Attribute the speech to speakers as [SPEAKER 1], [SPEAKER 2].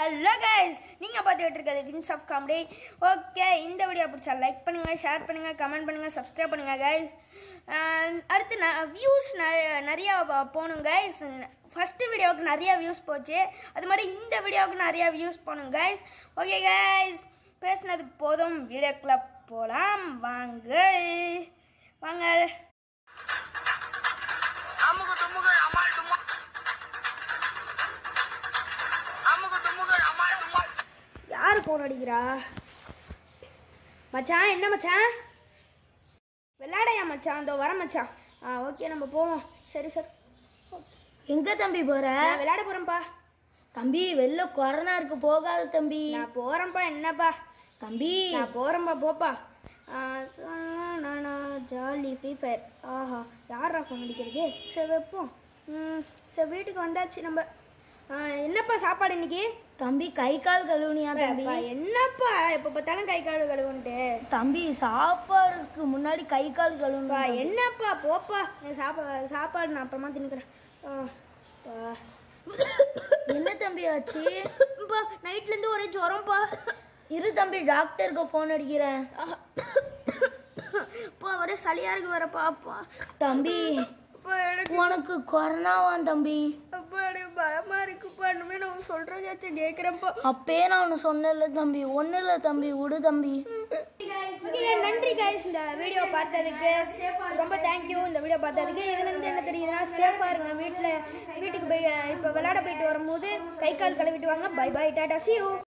[SPEAKER 1] Hello guys, நீங்கள் பார்த்துக்கிட்டு இருக்கிறது கிங்ஸ் ஆஃப் காமெடி. ஓகே, இந்த வீடியோ பிடிச்சா லைக் பண்ணுங்கள், ஷேர் பண்ணுங்கள், கமெண்ட் பண்ணுங்கள், சப்ஸ்கிரைப் பண்ணுங்கள் கைஸ். அடுத்து வியூஸ் நிறையா போகணும் கைஸ். ஃபஸ்ட்டு வீடியோவுக்கு நிறையா வியூஸ் போச்சு, அது மாதிரி இந்த வீடியோவுக்கு நிறையா வியூஸ் போகணும் கைஸ். ஓகே கைஸ், பேசினது போதும், வீடியோக்குள்ளே போகலாம் வாங்க வாங்க. யார் ஃபோன் அடிக்கிறா? மச்சான், என்ன மச்சான்? விளையாடையா மச்சான்? இதோ வர மச்சான். ஓகே, நம்ம போவோம். சரி சார்.
[SPEAKER 2] எங்க தம்பி போற?
[SPEAKER 1] விளையாட போறேன்ப்பா.
[SPEAKER 2] தம்பி, வெளில கொரோனா இருக்கு, போகாத தம்பி.
[SPEAKER 1] நான் போறேன்ப்பா. என்னப்பா
[SPEAKER 2] தம்பி?
[SPEAKER 1] நான் போறேன்ப்பா, போப்பா. நானா ஜாலி ஃப்ரீ ஃபயர். ஆஹா, யாரா ஃபோன் அடிக்கிறது? சரி வைப்போம். சரி, வீட்டுக்கு வந்தாச்சு நம்ம. என்னப்பா சாப்பாடு இன்னைக்கு?
[SPEAKER 2] தம்பி, கை கால் கழுவுனியா தம்பி?
[SPEAKER 1] என்னப்பா எப்ப பார்த்தாலும் கை கால் கழுவுன்ட்டு?
[SPEAKER 2] தம்பி, சாப்பாடுக்கு முன்னாடி கை கால் கழுவுப்பா.
[SPEAKER 1] என்னப்பா போப்பா, சாப்பாடு நான் அப்புறமா தின்னுக்கிறேன்.
[SPEAKER 2] என்ன தம்பி ஆச்சு?
[SPEAKER 1] நைட்ல இருந்து ஒரே ஜுரம்பா.
[SPEAKER 2] இரு தம்பி, டாக்டருக்கு போன் அடிக்கிறேன்.
[SPEAKER 1] ஒரே சளியா இருக்கு வரப்பா.
[SPEAKER 2] தம்பி, உனக்கு கொரோனாவான் தம்பி?
[SPEAKER 1] பயமா இருக்குப்பா. இனிமே நான் சொல்றதாச்சும் கேட்கிறேன்ப்பா.
[SPEAKER 2] அப்பயே நான் ஒன்று சொன்னல தம்பி. ஒன்றும் இல்லை தம்பி, விடு தம்பி.
[SPEAKER 1] நன்றி கைஸ், இந்த வீடியோ பார்த்ததுக்கு ரொம்ப தேங்க்யூ. இந்த வீடியோ பார்த்ததுக்கு இதுல இருந்து என்ன தெரியுதுன்னா, சேஃபா இருங்க. வீட்டுக்கு போய் இப்போ விளையாட போயிட்டு வரும்போது கை கால் கழுவிட்டு வாங்க. பை பை, டாடா, see you.